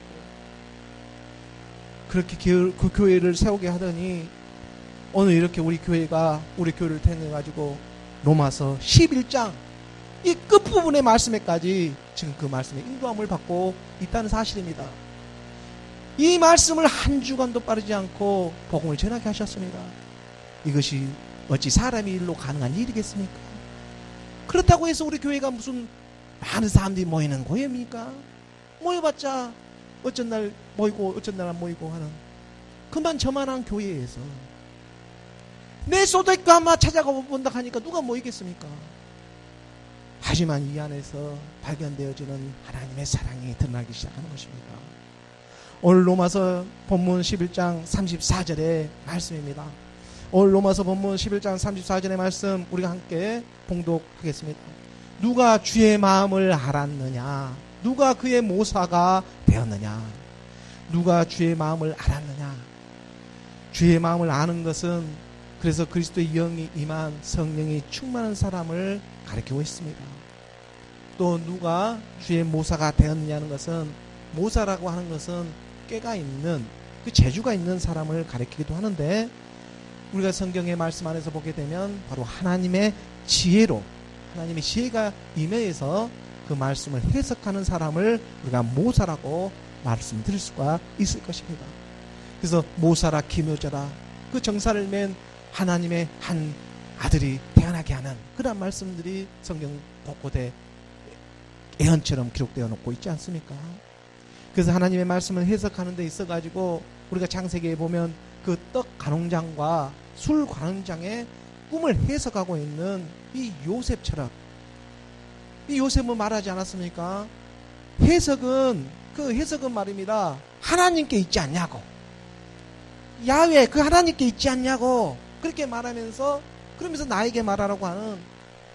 그렇게 그 교회를 세우게 하더니 오늘 이렇게 우리 교회를 통해가지고 로마서 11장 이 끝부분의 말씀에까지 지금 그 말씀에 인도함을 받고 있다는 사실입니다. 이 말씀을 한 주간도 빠르지 않고 복음을 전하게 하셨습니다. 이것이 어찌 사람의 일로 가능한 일이겠습니까? 그렇다고 해서 우리 교회가 무슨 많은 사람들이 모이는 교회입니까? 모여봤자 어쩐 날 모이고 어쩐 날 안 모이고 하는 그만 저만한 교회에서 내 소득 한번 찾아가 본다 하니까 누가 모이겠습니까? 하지만 이 안에서 발견되어지는 하나님의 사랑이 드러나기 시작하는 것입니다. 오늘 로마서 본문 11장 34절의 말씀입니다. 오늘 로마서 본문 11장 34절의 말씀 우리가 함께 봉독하겠습니다. 누가 주의 마음을 알았느냐? 누가 그의 모사가 되었느냐? 누가 주의 마음을 알았느냐? 주의 마음을 아는 것은 그래서 그리스도의 영이 임한 성령이 충만한 사람을 가리키고 있습니다. 또 누가 주의 모사가 되었느냐는 것은, 모사라고 하는 것은 꾀가 있는, 그 재주가 있는 사람을 가리키기도 하는데, 우리가 성경의 말씀 안에서 보게 되면 바로 하나님의 지혜로, 하나님의 지혜가 임해서 그 말씀을 해석하는 사람을 우리가 모사라고 말씀드릴 수가 있을 것입니다. 그래서 모사라 기묘자라, 그 정사를 맨 하나님의 한 아들이 태어나게 하는 그런 말씀들이 성경 곳곳에 예언처럼 기록되어 놓고 있지 않습니까? 그래서 하나님의 말씀을 해석하는 데 있어가지고 우리가 창세기에 보면 그 떡 간홍장과 술 간홍장의 꿈을 해석하고 있는 이 요셉처럼, 이 요셉은 말하지 않았습니까? 해석은, 그 해석은 말입니다. 하나님께 있지 않냐고, 야훼 그 하나님께 있지 않냐고 그렇게 말하면서, 그러면서 나에게 말하라고 하는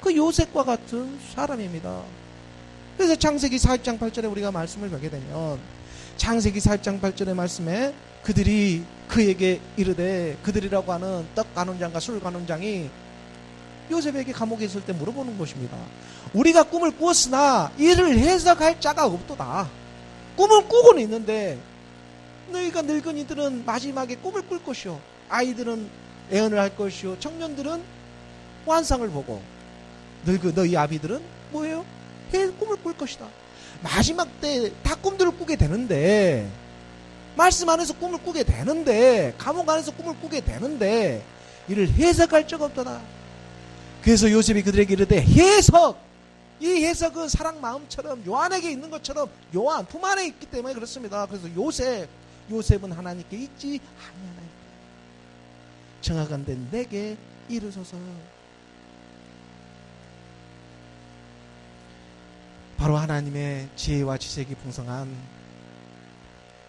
그 요셉과 같은 사람입니다. 그래서 창세기 4장 8절에 우리가 말씀을 보게 되면, 창세기 4장 8절의 말씀에 그들이 그에게 이르되, 그들이라고 하는 떡 간원장과 술 간원장이 요셉에게 감옥에 있을 때 물어보는 것입니다. 우리가 꿈을 꾸었으나 이를 해석할 자가 없도다. 꿈을 꾸고는 있는데 너희가 늙은이들은 마지막에 꿈을 꿀 것이요, 아이들은 애언을 할 것이요, 청년들은 환상을 보고, 너희 아비들은 뭐예요? 꿈을 꿀 것이다. 마지막 때 다 꿈들을 꾸게 되는데, 말씀 안에서 꿈을 꾸게 되는데, 감옥 안에서 꿈을 꾸게 되는데 이를 해석할 자가 없더라. 그래서 요셉이 그들에게 이르되, 해석, 이 해석은 사랑 마음처럼 요한에게 있는 것처럼 요한 품 안에 있기 때문에 그렇습니다. 그래서 요셉은 하나님께 있지 아니하나이다. 정하건대 내게 이르소서. 바로 하나님의 지혜와 지식이 풍성한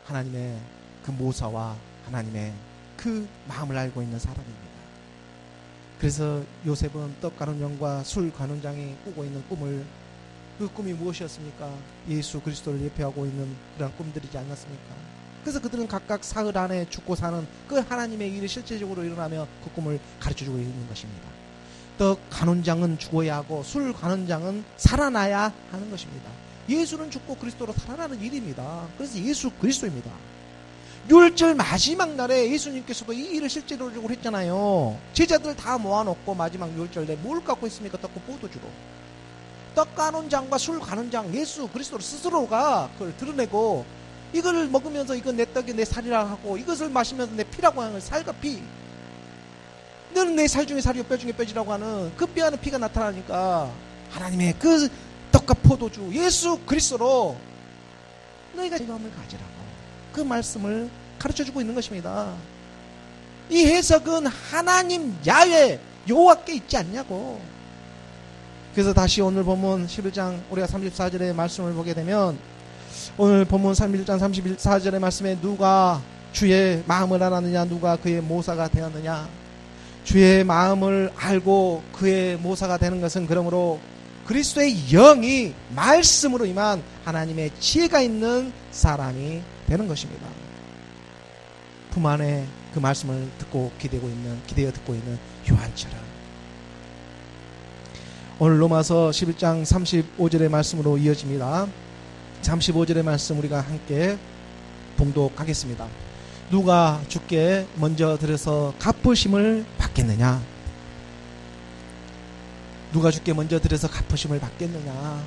하나님의 그 모사와 하나님의 그 마음을 알고 있는 사람입니다. 그래서 요셉은 떡 간원장과 술 간원장이 꾸고 있는 꿈을, 그 꿈이 무엇이었습니까? 예수 그리스도를 예표하고 있는 그런 꿈들이지 않았습니까? 그래서 그들은 각각 사흘 안에 죽고 사는 그 하나님의 일이 실제적으로 일어나며 그 꿈을 가르쳐주고 있는 것입니다. 떡 간원장은 죽어야 하고 술 간원장은 살아나야 하는 것입니다. 예수는 죽고 그리스도로 살아나는 일입니다. 그래서 예수 그리스도입니다. 율절 마지막 날에 예수님께서도 이 일을 실제적으로 했잖아요. 제자들 다 모아놓고 마지막 율절 때 뭘 갖고 있습니까? 떡과 포도주로. 떡 간원장과 술 간원장, 예수 그리스도 스스로가 그걸 드러내고, 이걸 먹으면서 이건 내 떡이 내 살이라 하고, 이것을 마시면서 내 피라고 하는 살과 피, 너는 내 살 중에 살이요 뼈 중에 뼈지라고 하는 그 뼈 안에 피가 나타나니까 하나님의 그 떡과 포도주 예수 그리스도로 너희가 이 마음을 가지라고 그 말씀을 가르쳐주고 있는 것입니다. 이 해석은 하나님 야훼 여호와께 있지 않냐고. 그래서 다시 오늘 본문 11장 우리가 34절의 말씀을 보게 되면, 오늘 본문 31장 34절의 말씀에 누가 주의 마음을 알았느냐, 누가 그의 모사가 되었느냐. 주의 마음을 알고 그의 모사가 되는 것은 그러므로 그리스도의 영이 말씀으로 임한 하나님의 지혜가 있는 사람이 되는 것입니다. 품 안에 그 말씀을 듣고 기대어 듣고 있는 요한처럼. 오늘 로마서 11장 35절의 말씀으로 이어집니다. 35절의 말씀 우리가 함께 봉독하겠습니다. 누가 주께 먼저 들어서 갚으심을 받겠느냐? 누가 주께 먼저 들어서 갚으심을 받겠느냐?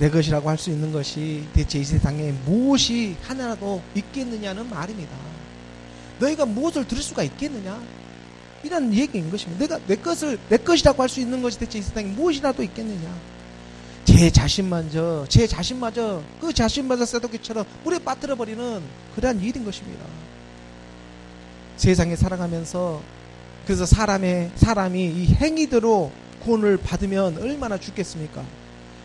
내 것이라고 할 수 있는 것이 대체 이 세상에 무엇이 하나라도 있겠느냐는 말입니다. 너희가 무엇을 들을 수가 있겠느냐? 이런 얘기인 것입니다. 내가 내 것이라고 할 수 있는 것이 대체 이 세상에 무엇이라도 있겠느냐? 제 자신마저 그 자신마저 쇠도끼처럼 물에 빠뜨려 버리는 그러한 일인 것입니다. 세상에 살아가면서, 그래서 사람이 이 행위대로 구원을 받으면 얼마나 좋겠습니까?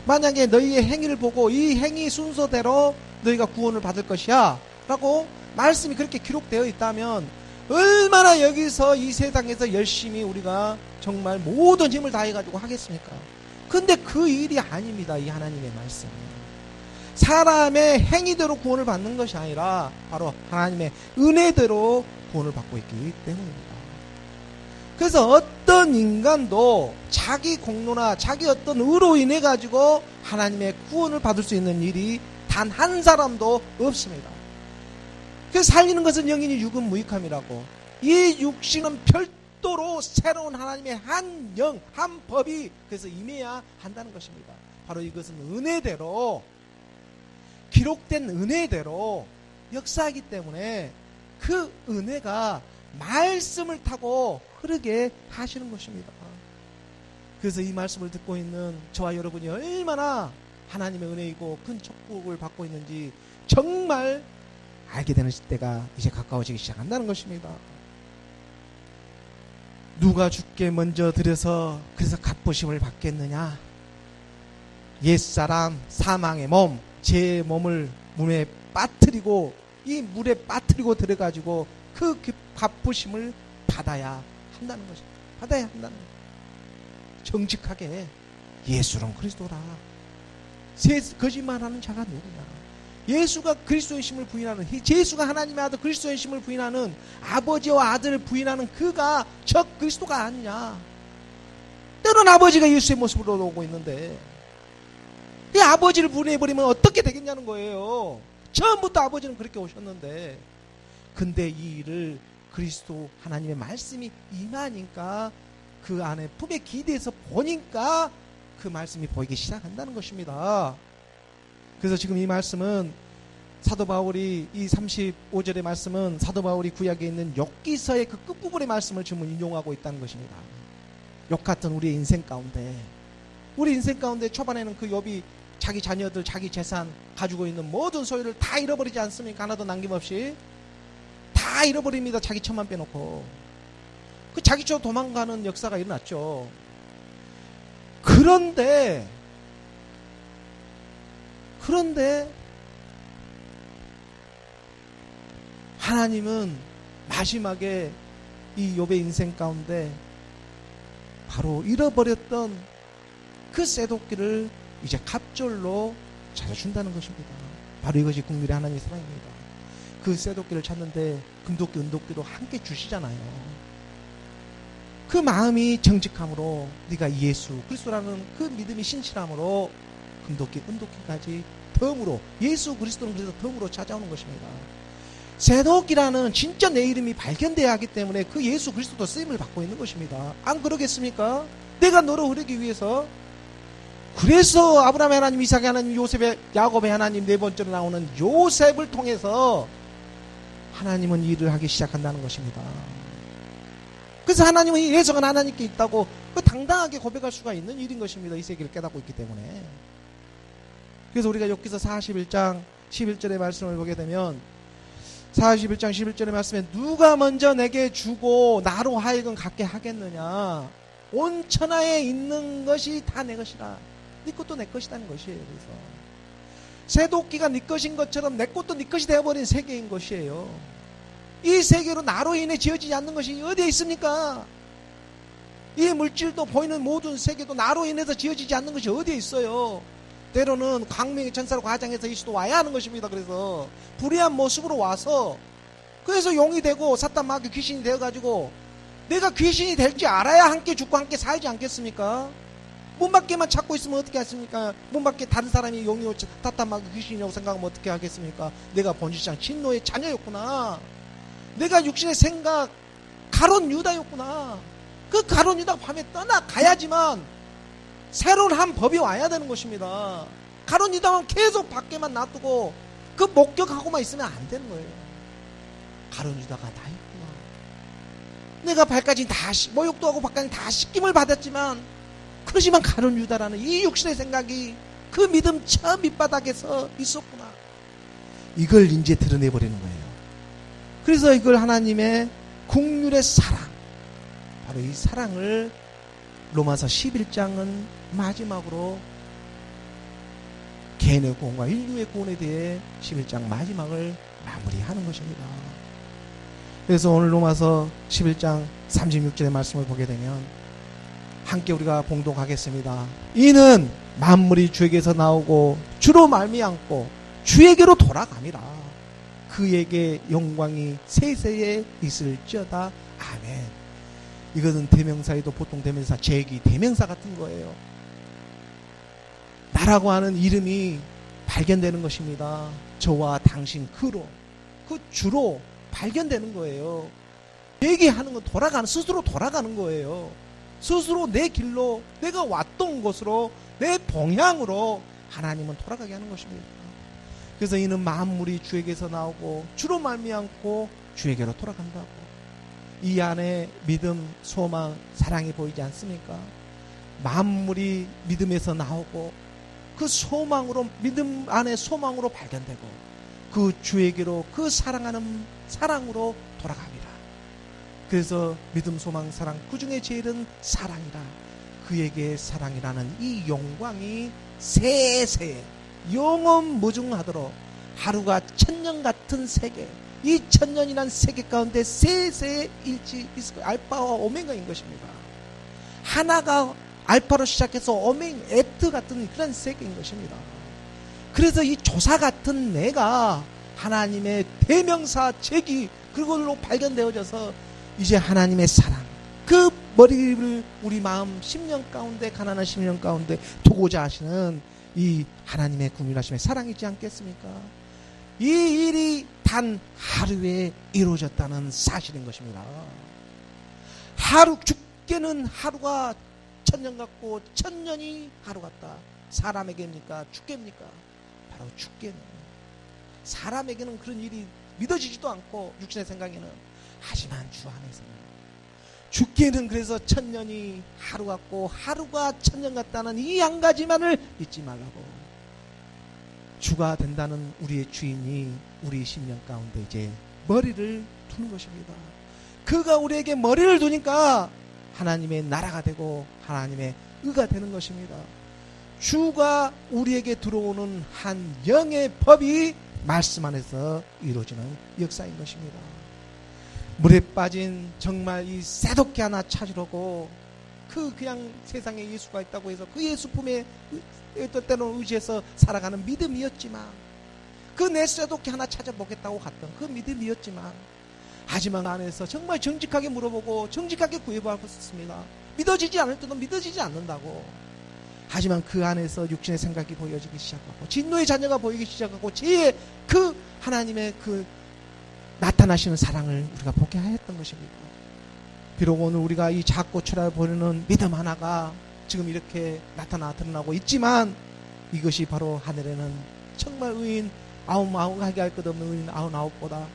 만약에 너희의 행위를 보고 이 행위 순서대로 너희가 구원을 받을 것이야, 라고 말씀이 그렇게 기록되어 있다면 얼마나 여기서 이 세상에서 열심히 우리가 정말 모든 힘을 다해가지고 하겠습니까? 근데 그 일이 아닙니다. 이 하나님의 말씀은 사람의 행위대로 구원을 받는 것이 아니라 바로 하나님의 은혜대로 구원을 받고 있기 때문입니다. 그래서 어떤 인간도 자기 공로나 자기 어떤 의로 인해 가지고 하나님의 구원을 받을 수 있는 일이 단 한 사람도 없습니다. 그래서 살리는 것은 영이니 육은 무익함이라고. 이 육신은 별도로 새로운 하나님의 한 영, 한 법이 그래서 임해야 한다는 것입니다. 바로 이것은 은혜대로, 기록된 은혜대로 역사하기 때문에 그 은혜가 말씀을 타고 흐르게 하시는 것입니다. 그래서 이 말씀을 듣고 있는 저와 여러분이 얼마나 하나님의 은혜이고 큰 축복을 받고 있는지 정말 알게 되는 때가 이제 가까워지기 시작한다는 것입니다. 누가 주께 먼저 드려서 그래서 갚으심을 받겠느냐? 옛사람 사망의 몸, 제 몸을 물에 빠뜨리고 이 물에 빠뜨리고 들어가지고 그 갚으심을 받아야 한다는 것입니다. 받아야 한다는 것입니다. 정직하게 예수는 그리스도라. 거짓말하는 자가 누구냐? 예수가 그리스도의 심을 부인하는, 예수가 하나님의 아들 그리스도의 심을 부인하는, 아버지와 아들을 부인하는 그가 적 그리스도가 아니냐? 때로는 아버지가 예수의 모습으로 오고 있는데 이 아버지를 분해해버리면 어떻게 되겠냐는 거예요. 처음부터 아버지는 그렇게 오셨는데, 근데 이 일을 그리스도 하나님의 말씀이 임하니까 그 안에 품에 기대서 보니까 그 말씀이 보이기 시작한다는 것입니다. 그래서 지금 이 말씀은 사도 바울이 이 35절의 말씀은 사도 바울이 구약에 있는 욥기서의 그 끝부분의 말씀을 지금 인용하고 있다는 것입니다. 욥 같은 우리의 인생 가운데, 우리 인생 가운데 초반에는 그 욥이 자기 자녀들, 자기 재산, 가지고 있는 모든 소유를 다 잃어버리지 않습니까? 하나도 남김없이 다 잃어버립니다. 자기 처만 빼놓고. 그 자기 쳐 도망가는 역사가 일어났죠. 그런데 하나님은 마지막에 이 욥의 인생 가운데 바로 잃어버렸던 그 쇠도끼를 이제 갑절로 찾아준다는 것입니다. 바로 이것이 국률의 하나님의 사랑입니다. 그 쇠도끼를 찾는데 금도끼, 은도끼도 함께 주시잖아요. 그 마음이 정직함으로 네가 예수 그리스도라는 그 믿음이 신실함으로 금도끼, 은도끼까지 덤으로, 예수 그리스도는 그래서 덤으로 찾아오는 것입니다. 쇠도끼라는 진짜 내 이름이 발견돼야 하기 때문에 그 예수 그리스도도 쓰임을 받고 있는 것입니다. 안 그러겠습니까? 내가 너를 흐르기 위해서. 그래서 아브라함의 하나님, 이삭의 하나님, 요셉의, 야곱의 하나님, 네 번째로 나오는 요셉을 통해서 하나님은 일을 하기 시작한다는 것입니다. 그래서 하나님은 이 예성은 하나님께 있다고 당당하게 고백할 수가 있는 일인 것입니다. 이 세계를 깨닫고 있기 때문에. 그래서 우리가 욥기서 41장 11절의 말씀을 보게 되면 41장 11절의 말씀에 누가 먼저 내게 주고 나로 하여금 갖게 하겠느냐? 온 천하에 있는 것이 다 내 것이라. 네 것도 내 것이라는 것이에요. 그래서 쇠도끼가 네 것인 것처럼 내 것도 네 것이 되어버린 세계인 것이에요. 이 세계로 나로 인해 지어지지 않는 것이 어디에 있습니까? 이 물질도 보이는 모든 세계도 나로 인해서 지어지지 않는 것이 어디에 있어요? 때로는 광명의 천사로 과장해서 예수도 와야 하는 것입니다. 그래서 불의한 모습으로 와서 그래서 용이 되고 사탄 마귀 귀신이 되어가지고 내가 귀신이 될지 알아야 함께 죽고 함께 살지 않겠습니까? 문 밖에만 찾고 있으면 어떻게 하겠습니까? 문 밖에 다른 사람이 용이요 사탄 마귀 귀신이라고 생각하면 어떻게 하겠습니까? 내가 본질상 진노의 자녀였구나. 내가 육신의 생각 가론 유다였구나. 그 가론 유다가 밤에 떠나가야지만 새로운 한 법이 와야 되는 것입니다. 가론 유다만 계속 밖에만 놔두고 그 목격하고만 있으면 안 되는 거예요. 가론 유다가 나였구나. 내가 발까지 다 모욕도 하고 밖까지 다 씻김을 받았지만 그러지만 가론 유다라는 이 육신의 생각이 그 믿음 저 밑바닥에서 있었구나. 이걸 이제 드러내버리는 거예요. 그래서 이걸 하나님의 국률의 사랑, 바로 이 사랑을 로마서 11장은 마지막으로 개인의 구원과 인류의 구원에 대해 11장 마지막을 마무리하는 것입니다. 그래서 오늘 로마서 11장 36절의 말씀을 보게 되면 함께 우리가 봉독하겠습니다. 이는 만물이 주에게서 나오고 주로 말미암고 주에게로 돌아감이라. 그에게 영광이 세세에 있을지어다. 아멘. 이것은 대명사에도 보통 대명사, 제기, 대명사 같은 거예요. 나라고 하는 이름이 발견되는 것입니다. 저와 당신, 그로, 그 주로 발견되는 거예요. 얘기하는 건 돌아가는, 스스로 돌아가는 거예요. 스스로 내 길로, 내가 왔던 곳으로, 내 방향으로 하나님은 돌아가게 하는 것입니다. 그래서 이는 만물이 주에게서 나오고 주로 말미암고 주에게로 돌아간다고. 이 안에 믿음, 소망, 사랑이 보이지 않습니까? 만물이 믿음에서 나오고 그 소망으로, 믿음 안에 소망으로 발견되고 그 주에게로, 그 사랑하는 사랑으로 돌아갑니다. 그래서 믿음, 소망, 사랑, 그 중에 제일은 사랑이라. 그에게 사랑이라는 이 영광이 세세 영원 무중하도록 하루가 천년 같은 세계, 이 천년이란 세계 가운데 세세의 일치, 알파와 오메가인 것입니다. 하나가 알파로 시작해서 오메가, 에트 같은 그런 세계인 것입니다. 그래서 이 조사 같은 내가 하나님의 대명사 제기, 그걸로 발견되어져서 이제 하나님의 사랑, 그 머리를 우리 마음 10년 가운데, 가난한 10년 가운데 두고자 하시는 이 하나님의 궁율하심의 사랑이지 않겠습니까? 이 일이 단 하루에 이루어졌다는 사실인 것입니다. 하루, 죽게는 하루가 천년 같고 천년이 하루 같다. 사람에게입니까? 죽게입니까? 바로 죽게는. 사람에게는 그런 일이 믿어지지도 않고 육신의 생각에는. 하지만 주 안에서는 죽게는, 그래서 천년이 하루 같고 하루가 천년 같다는 이 한 가지만을 잊지 말라고. 주가 된다는 우리의 주인이 우리 10년 가운데 이제 머리를 두는 것입니다. 그가 우리에게 머리를 두니까 하나님의 나라가 되고 하나님의 의가 되는 것입니다. 주가 우리에게 들어오는 한 영의 법이 말씀 안에서 이루어지는 역사인 것입니다. 물에 빠진 정말 이 새독기 하나 찾으려고 그냥 세상에 예수가 있다고 해서 그 예수 품에 어떤 때는 의지해서 살아가는 믿음이었지만, 그 내 새독기 하나 찾아보겠다고 갔던 그 믿음이었지만, 하지만 안에서 정말 정직하게 물어보고 정직하게 구해보고 있었습니다. 믿어지지 않을 때도 믿어지지 않는다고. 하지만 그 안에서 육신의 생각이 보여지기 시작하고 진노의 자녀가 보이기 시작하고 죄의 그 하나님의 그 나타나시는 사랑을 우리가 보게 하였던 것입니다. 비록 오늘 우리가 이 작고 초라해 보이는 믿음 하나가 지금 이렇게 나타나 드러나고 있지만, 이것이 바로 하늘에는 정말 의인 아홉하게 할 것 없는 의인 99보다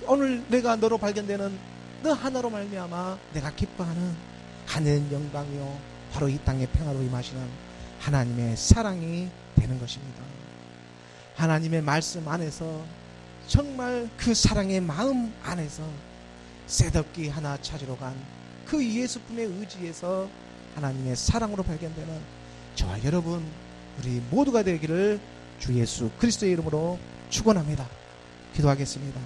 오늘 내가 너로 발견되는 너 하나로 말미암아 내가 기뻐하는 하늘의 영광이요 바로 이 땅에 평화로 임하시는 하나님의 사랑이 되는 것입니다. 하나님의 말씀 안에서 정말 그 사랑의 마음 안에서 새덮기 하나 찾으러 간 그 예수 품의 의지에서 하나님의 사랑으로 발견되는 저와 여러분 우리 모두가 되기를 주 예수 그리스도의 이름으로 축원합니다. 기도하겠습니다.